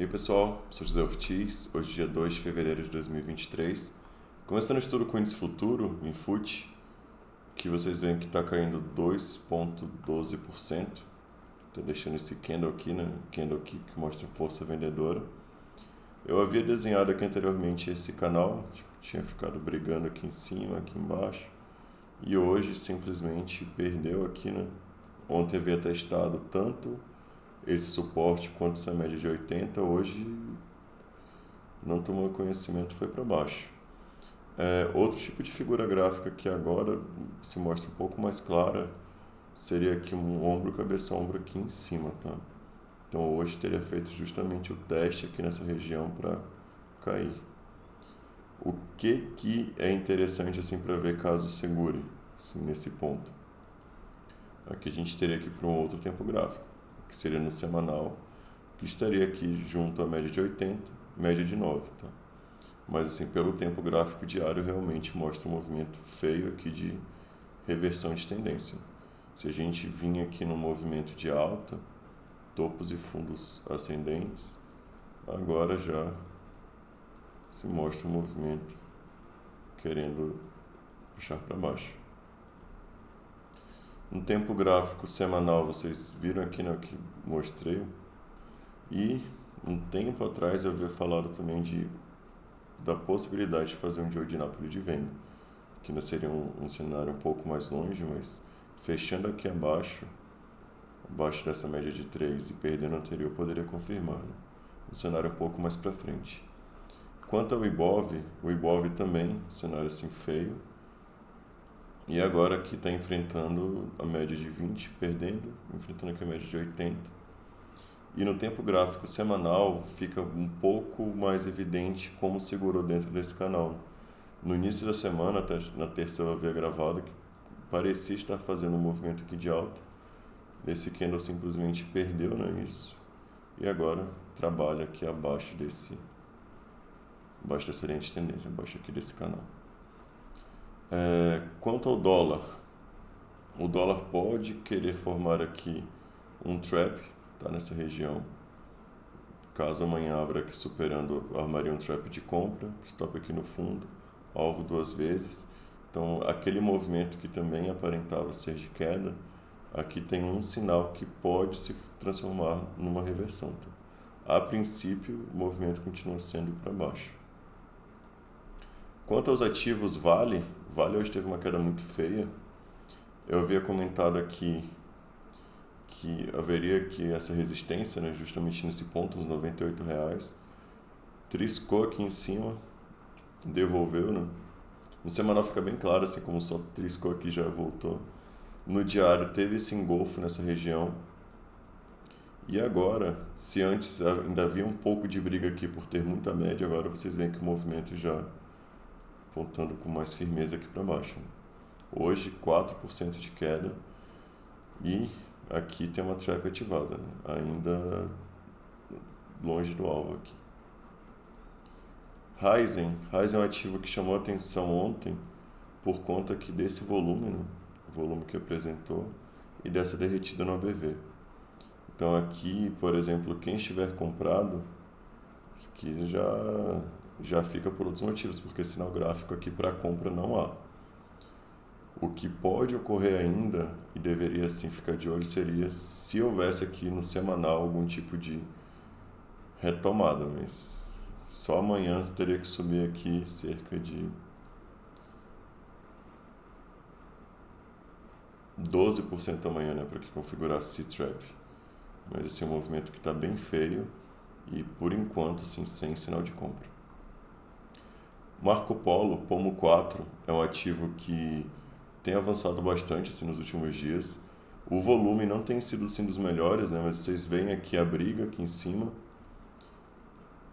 E aí pessoal, sou José Ortiz, hoje dia 2 de fevereiro de 2023, começando o estudo com o índice futuro, em FUT, que vocês veem que está caindo 2,12%, estou deixando esse candle aqui, né? Candle aqui que mostra força vendedora. Eu havia desenhado aqui anteriormente esse canal, tinha ficado brigando aqui em cima, aqui embaixo, e hoje simplesmente perdeu aqui, né? Ontem havia testado tanto esse suporte quanto essa média de 80, hoje não tomou conhecimento, foi para baixo. Outro tipo de figura gráfica que agora se mostra um pouco mais clara seria aqui um ombro, cabeça, ombro aqui em cima, tá? Então hoje teria feito justamente o teste aqui nessa região para cair. O que é interessante assim para ver caso segure, assim, nesse ponto? Aqui a gente teria que ir para um outro tempo gráfico, que seria no semanal, que estaria aqui junto à média de 80, média de 9, tá? Mas assim, pelo tempo gráfico diário, realmente mostra um movimento feio aqui de reversão de tendência. Se a gente vinha aqui no movimento de alta, topos e fundos ascendentes, agora já se mostra um movimento querendo puxar para baixo. No tempo gráfico semanal, vocês viram aqui, né, o que mostrei. E um tempo atrás eu havia falado também da possibilidade de fazer um dia de Nápoles de venda, que ainda seria um cenário um pouco mais longe, mas fechando aqui abaixo dessa média de 3 e perdendo o anterior, poderia confirmar, né? Um cenário um pouco mais para frente. Quanto ao Ibov, o Ibov também, um cenário assim feio, e agora aqui está enfrentando a média de 20, perdendo, enfrentando aqui a média de 80. E no tempo gráfico semanal fica um pouco mais evidente como segurou dentro desse canal. No início da semana, até na terça eu havia gravado, que parecia estar fazendo um movimento aqui de alta. Esse candle simplesmente perdeu, né, isso. E agora trabalha aqui abaixo dessa linha de tendência, abaixo aqui desse canal. Quanto ao dólar, o dólar pode querer formar aqui um trap, tá, nessa região. Caso amanhã abra aqui superando, armaria um trap de compra, stop aqui no fundo, alvo 2 vezes. Então, aquele movimento que também aparentava ser de queda, aqui tem um sinal que pode se transformar numa reversão. Tá? A princípio, o movimento continua sendo para baixo. Quanto aos ativos Vale hoje teve uma queda muito feia. Eu havia comentado aqui que haveria aqui essa resistência, né, justamente nesse ponto, uns R$98. Triscou aqui em cima, devolveu, né? No semanal fica bem claro, assim como só triscou aqui já voltou. No diário teve esse engolfo nessa região. E agora, se antes ainda havia um pouco de briga aqui por ter muita média, agora vocês veem que o movimento já apontando com mais firmeza aqui para baixo. Hoje, 4% de queda e aqui tem uma trap ativada, né? Ainda longe do alvo aqui. Ryzen é um ativo que chamou a atenção ontem por conta aqui desse volume, né? O volume que apresentou e dessa derretida no ABV. Então aqui, por exemplo, quem estiver comprado, que já fica por outros motivos, porque sinal gráfico aqui para compra não há. O que pode ocorrer ainda, e deveria sim ficar de olho, seria se houvesse aqui no semanal algum tipo de retomada, mas só amanhã você teria que subir aqui cerca de 12% amanhã, né, para que configurasse C-Trap. Mas esse é um movimento que está bem feio e por enquanto assim, sem sinal de compra. Marco Polo, Pomo 4, é um ativo que tem avançado bastante assim, nos últimos dias. O volume não tem sido assim, dos melhores, né, mas vocês veem aqui a briga aqui em cima.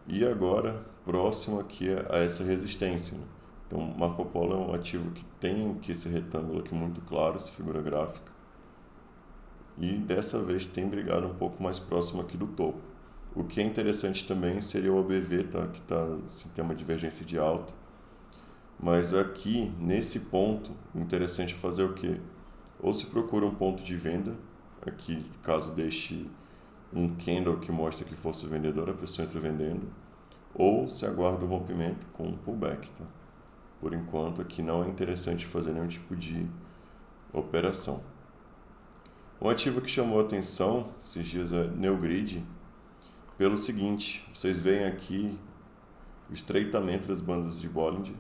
E agora, próximo aqui a essa resistência. Né? Então, Marco Polo é um ativo que tem aqui esse retângulo aqui muito claro, essa figura gráfica. E dessa vez tem brigado um pouco mais próximo aqui do topo. O que é interessante também seria o ABV, tá? Que assim, tem uma divergência de alta. Mas aqui, nesse ponto, o interessante é fazer o quê? Ou se procura um ponto de venda, aqui caso deixe um candle que mostra que força vendedora, a pessoa entra vendendo, ou se aguarda o rompimento com um pullback, tá? Por enquanto aqui não é interessante fazer nenhum tipo de operação. Um ativo que chamou a atenção esses dias é Neogrid, pelo seguinte, vocês veem aqui o estreitamento das bandas de Bollinger,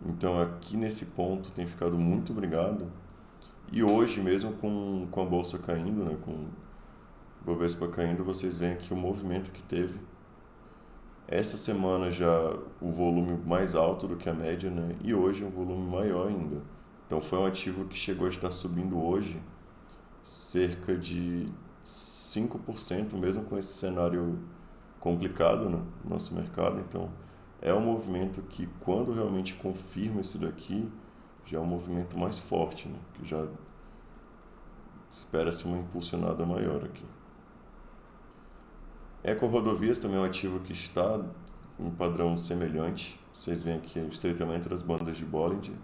então aqui nesse ponto tem ficado muito brigado, e hoje mesmo com a bolsa caindo, né, com o Bovespa caindo, vocês veem aqui o movimento que teve. Essa semana já o volume mais alto do que a média, né, e hoje um volume maior ainda. Então foi um ativo que chegou a estar subindo hoje cerca de 5%, mesmo com esse cenário complicado, né, no nosso mercado. Então é um movimento que, quando realmente confirma isso daqui, já é um movimento mais forte, né, que já espera-se uma impulsionada maior aqui. Ecorodovias também é um ativo que está em um padrão semelhante. Vocês veem aqui o estreitamento das bandas de Bollinger.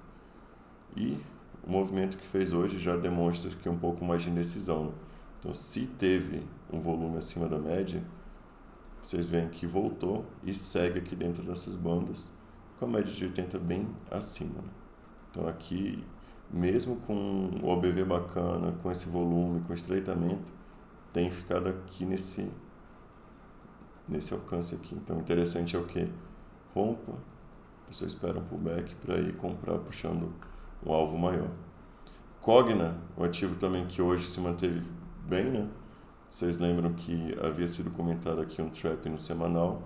E o movimento que fez hoje já demonstra que é um pouco mais de indecisão, né? Então, se teve um volume acima da média, vocês veem que voltou e segue aqui dentro dessas bandas, com a média de 80 bem acima, né? Então, aqui, mesmo com o OBV bacana, com esse volume, com estreitamento, tem ficado aqui nesse alcance aqui. Então, interessante é o que? Rompa, a pessoa espera um pullback para ir comprar puxando um alvo maior. Cogna, um ativo também que hoje se manteve bem, né? Vocês lembram que havia sido comentado aqui um trap no semanal,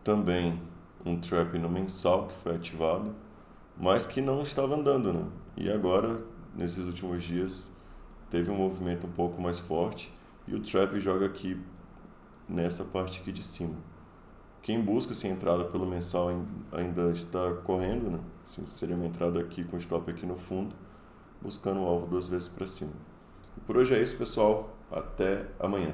também um trap no mensal que foi ativado, mas que não estava andando, né? E agora, nesses últimos dias, teve um movimento um pouco mais forte e o trap joga aqui nessa parte aqui de cima. Quem busca essa entrada pelo mensal ainda está correndo, né? Assim, seria uma entrada aqui com stop aqui no fundo, buscando o alvo 2 vezes para cima. E por hoje é isso, pessoal. Até amanhã.